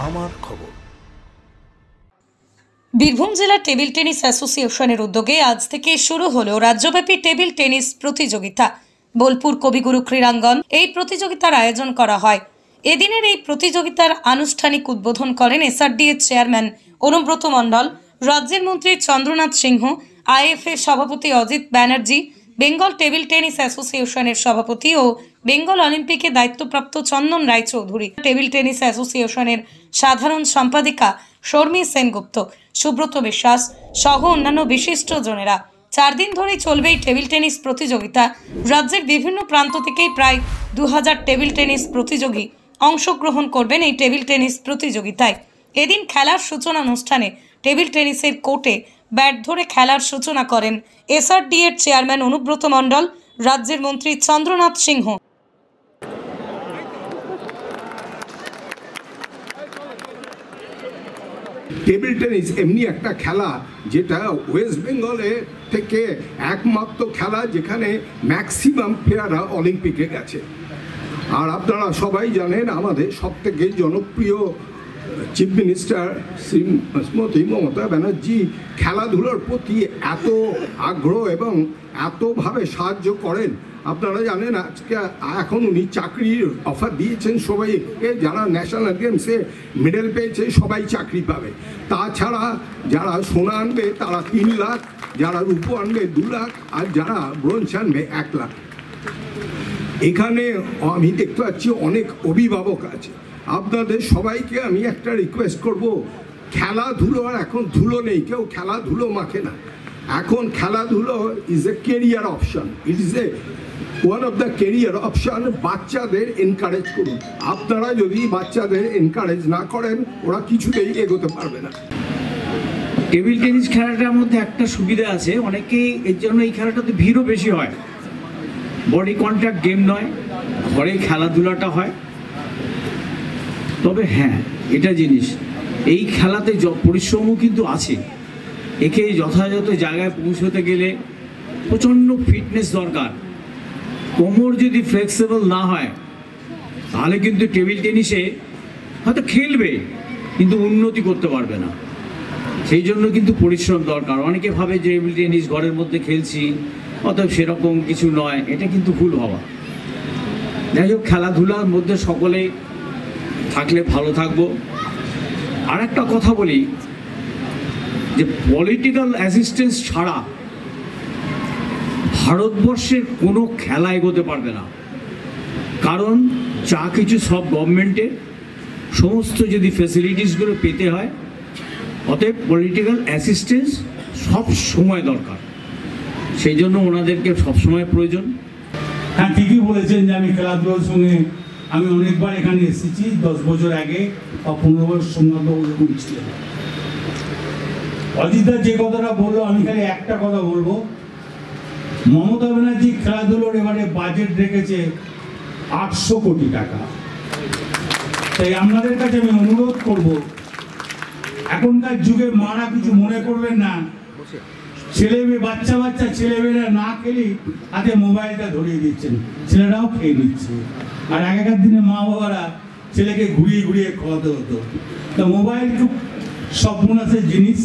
আমার খবর। বীরভূম জেলা টেবিল টেনিস অ্যাসোসিয়েশনের উদ্যোগে আজ থেকে শুরু হলো রাজ্যব্যাপী টেবিল টেনিস প্রতিযোগিতা। বোলপুর কবিগুরু ক্রীড়াঙ্গন এই প্রতিযোগিতার আয়োজন করা হয়। এদিনের এই প্রতিযোগিতার আনুষ্ঠানিক উদ্বোধন করেন এসআরডিএর চেয়ারম্যান অনুব্রত মণ্ডল, রাজ্যের মন্ত্রী চন্দ্রনাথ সিংহ, আইএফএ সভাপতি অজিত ব্যানার্জি, বেঙ্গল টেবিল টেনিস অ্যাসোসিয়েশনের সভাপতি ও বেঙ্গল অলিম্পিকে দায়িত্বপ্রাপ্ত চন্দন রায়চৌধুরী, টেবিল টেনিস অ্যাসোসিয়েশনের সাধারণ সম্পাদিকা শর্মী সেনগুপ্ত, সুব্রত বিশ্বাস সহ অন্যান্য বিশিষ্টজনেরা। 4 দিন ধরে চলবে এই টেবিল টেনিস প্রতিযোগিতা। রাজ্যের বিভিন্ন প্রান্ত থেকেই প্রায় 2000 টেবিল টেনিস প্রতিযোগী অংশগ্রহণ করবেন এই টেবিল টেনিস প্রতিযোগিতায়। এদিন খেলার সূচনা অনুষ্ঠানে টেবিল টেনিসের কোর্টে ব্যাট ধরে খেলার সূচনা করেন এসআরডিএর চেয়ারম্যান অনুব্রত মণ্ডল, রাজ্যের মন্ত্রী চন্দ্রনাথ সিংহ। টেবিল টেনিস এমনি একটা খেলা যেটা ওয়েস্ট বেঙ্গলে থেকে একমাত্র খেলা যেখানে ম্যাক্সিমাম প্লেয়াররা অলিম্পিকে গেছে। আর আপনারা সবাই জানেন আমাদের সবথেকে জনপ্রিয় চিফ মিনিস্টার শ্রীমতী মমতা ব্যানার্জি খেলাধুলোর প্রতি এত আগ্রহ এবং এতভাবে সাহায্য করেন। আপনারা জানেন আজকে এখন উনি চাকরির অফার দিয়েছেন সবাইকে, যারা ন্যাশনাল গেমসে মেডেল পেয়েছে সবাই চাকরি পাবে। তাছাড়া যারা সোনা আনবে তারা 3 লাখ, যারা রূপো আনবে 2 লাখ, আর যারা ব্রোঞ্জ আনবে 1 লাখ। এখানে আমি দেখতে পাচ্ছি অনেক অভিভাবক আছে। আপনাদের সবাইকে আমি একটা রিকোয়েস্ট করব, খেলাধুলো আর এখন ধুলো নেই, কেউ খেলাধুলো মাখে না। এখন খেলাধুলো is a career option, it is a one of the career option. বাচ্চাদের এনকারেজ করুন। আপনারা যদি বাচ্চাদের এনকারেজ না করেন ওরা কিছুতেই এগোতে পারবে না। টেবিল টেনিস খেলাটার মধ্যে একটা সুবিধা আছে, অনেকেই এর জন্য এই খেলাটাতে ভিড়ও বেশি হয়। বডি কন্ট্যাক্ট গেম নয়, ঘরে খেলাধুলাটা হয়। তবে হ্যাঁ, এটা জিনিস, এই খেলাতে পরিশ্রমও কিন্তু আছে। একে যথাযথ জায়গায় পৌঁছতে গেলে প্রচণ্ড ফিটনেস দরকার। কোমর যদি ফ্লেক্সিবল না হয় তাহলে কিন্তু টেবিল টেনিসে হয়তো খেলবে কিন্তু উন্নতি করতে পারবে না। সেই জন্য কিন্তু পরিশ্রম দরকার। অনেকে ভাবে যে টেবিল টেনিস ঘরের মধ্যে খেলছি, অতএব সেরকম কিছু নয়, এটা কিন্তু ভুল ভাবা। যাই হোক, খেলাধুলার মধ্যে সকলে থাকলে ভালো থাকবো। আর একটা কথা বলি যে পলিটিক্যাল অ্যাসিস্ট্যান্স ছাড়া ভারতবর্ষের কোনো খেলা এগোতে পারবে না। কারণ যা কিছু সব গভর্নমেন্টের, সমস্ত যদি ফ্যাসিলিটিসগুলো পেতে হয়, অতএব পলিটিক্যাল অ্যাসিস্ট্যান্স সব সময় দরকার। সেই জন্য ওনাদেরকে সবসময় প্রয়োজন। হ্যাঁ, ঠিকই বলেছেন যে আমি খেলাধুলার সঙ্গে আমি অনেকবার এখানে এসেছি। 10 বছর আগে বা 15 বছর সম্ভব ওরকম ছিলেন। অজিতদা যে কথাটা বললো, আমি খালি একটা কথা বলবো, মমতা ব্যানার্জি খেলাধুলোর এবারে বাজেট রেখেছে 800 কোটি টাকা। তাই আপনাদের কাছে আমি অনুরোধ করব, এখনকার যুগে মারা কিছু মনে করবেন না। বাচ্চা ছেলেমেয়েরা না খেলেই হাতে মোবাইলটা ধরিয়ে দিচ্ছেন, ছেলেরাও খেয়ে নিচ্ছে। আর আগেকার দিনে মা বাবারা ছেলেকে ঘুরিয়ে ঘুরিয়ে খাওয়াতে হতো। তা মোবাইল খুব সর্বনাশের জিনিস।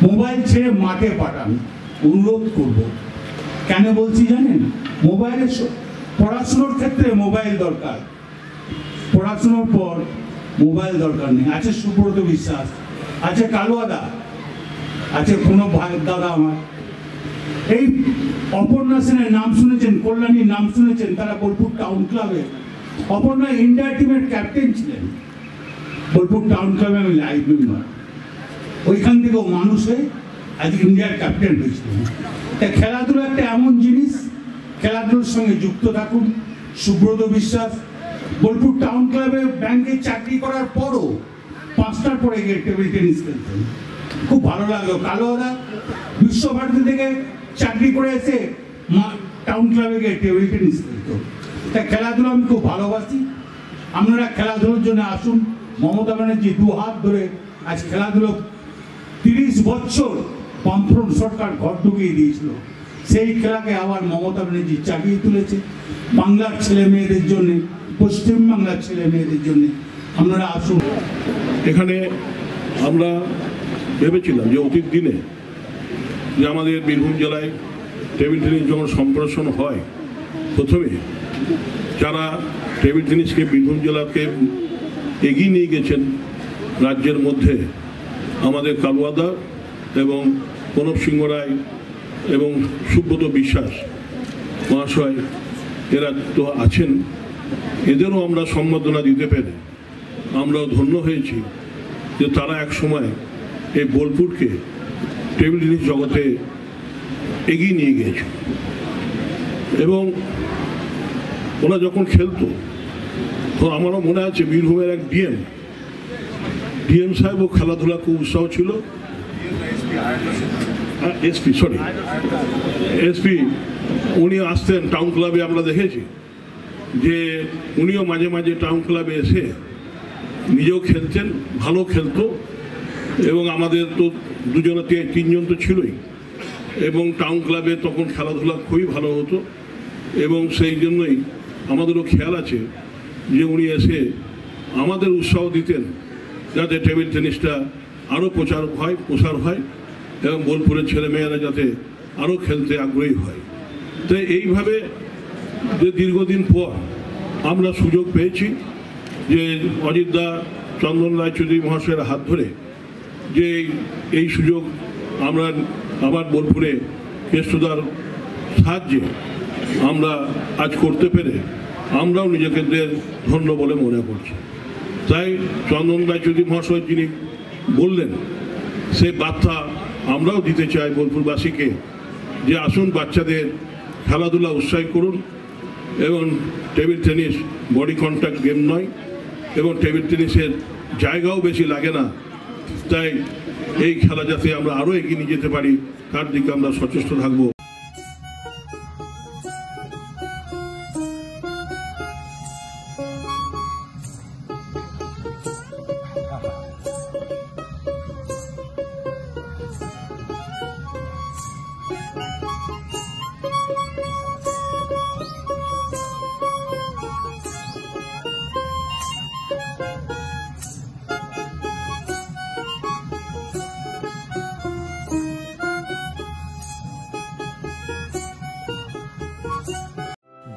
মোবাইল ছেড়ে মাঠে পাঠান, অনুরোধ করব। কেন বলছি জানেন? মোবাইলের পড়াশুনোর ক্ষেত্রে মোবাইল দরকার, পড়াশুনোর পর মোবাইল দরকার নেই। আছে সুব্রত বিশ্বাস, আছে কালুয়াদা, আছে কোনো দাদা আমার, এই অপর্ণা সেনের নাম শুনেছেন, কল্যাণীর নাম শুনেছেন, তারা বোলপুর টাউন ক্লাবে, অপর্ণা ইন্ডিয়া টিমের ক্যাপ্টেন ছিলেন। বোলপুর টাউন ক্লাবে আমি লাইভ মেম্বার, ওইখান থেকেও মানুষ হয়ে আজ ইন্ডিয়ার ক্যাপ্টেন হয়েছিলেন। তাই খেলাধুলা একটা এমন জিনিস, খেলাধুলার সঙ্গে যুক্ত থাকুন। সুব্রত বিশ্বাস বোলপুর টাউন ক্লাবে ব্যাংকে চাকরি করার পরও 5টার পরে গিয়ে টেবিল টেনিস খেলতেন, খুব ভালো লাগলো। কালোদা বিশ্বভারতী থেকে চাকরি করে এসে টাউন ক্লাবে গিয়ে টেবিল টেনিস খেলতো। তাই খেলাধুলা আমি খুব ভালোবাসি। আপনারা খেলাধুলার জন্য আসুন। মমতা ব্যানার্জি 2 হাত ধরে আজ খেলাধুলো 30 বছর বামফ্রন্ট সরকার ঘর ঢুকিয়ে দিয়েছিল, সেই খেলাকে আবার মমতা ব্যানার্জি চাগিয়ে তুলেছে বাংলার ছেলে মেয়েদের জন্য, পশ্চিমবাংলার ছেলে মেয়েদের জন্য। আপনারা আসুন। এখানে আমরা ভেবেছিলাম যে অতীত দিনে যে আমাদের বীরভূম জেলায় টেবিল টেনিস যখন সম্প্রসারণ হয়, প্রথমে যারা টেবিল টেনিসকে বীরভূম জেলাকে এগিয়ে নিয়ে গেছেন রাজ্যের মধ্যে, আমাদের কালুয়াদা এবং প্রণব সিংহ রায় এবং সুব্রত বিশ্বাস মহাশয়, এরা তো আছেন, এদেরও আমরা সম্বর্ধনা দিতে পেরে আমরাও ধন্য হয়েছি যে তারা এক সময় এই বোলপুরকে টেবিল টেনিস জগতে এগিয়ে নিয়ে গিয়েছে। এবং ওরা যখন খেলতো তখন আমারও মনে আছে বীরভূমের এক ডিএম সাহেবও খেলাধুলা খুব উৎসাহ ছিল। এসপি উনি আসতেন টাউন ক্লাবে, আমরা দেখেছি যে উনিও মাঝে মাঝে টাউন ক্লাবে এসে নিজেও খেলতেন, ভালো খেলতো। এবং আমাদের তো দুজনে তিনজন তো ছিলই, এবং টাউন ক্লাবে তখন খেলাধুলা খুবই ভালো হতো। এবং সেই জন্যই আমাদেরও খেয়াল আছে যে উনি এসে আমাদের উৎসাহ দিতেন যাতে টেবিল টেনিসটা আরও প্রসার হয় এবং বোলপুরের ছেলেমেয়েরা যাতে আরও খেলতে আগ্রহী হয়। তো এইভাবে যে দীর্ঘদিন পর আমরা সুযোগ পেয়েছি যে অজিতদা, চন্দন রায়চৌধুরী মহাশয়ের হাত ধরে যে এই সুযোগ আমরা আবার বোলপুরে কেষ্টদার সাহায্যে আমরা আজ করতে পেরে আমরাও নিজেকে ধন্য বলে মনে করছি। তাই চন্দন রায়চৌধুরী মহাশয় যিনি বললেন, সেই বার্তা আমরাও দিতে চাই বোলপুরবাসীকে যে আসুন বাচ্চাদের খেলাধুলা উৎসাহী করুন। এবং table tennis body contact game নয়, এবং টেবিল টেনিসের জায়গাও বেশি লাগে না। তাই এই খেলা যাতে আমরা আরও এগিয়ে নিয়ে যেতে পারি তার দিকে আমরা সচেষ্ট থাকবো।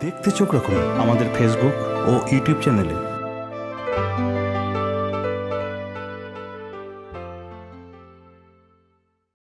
দেখতে চোখ রাখুন আমাদের ফেসবুক ও ইউটিউব চ্যানেলে।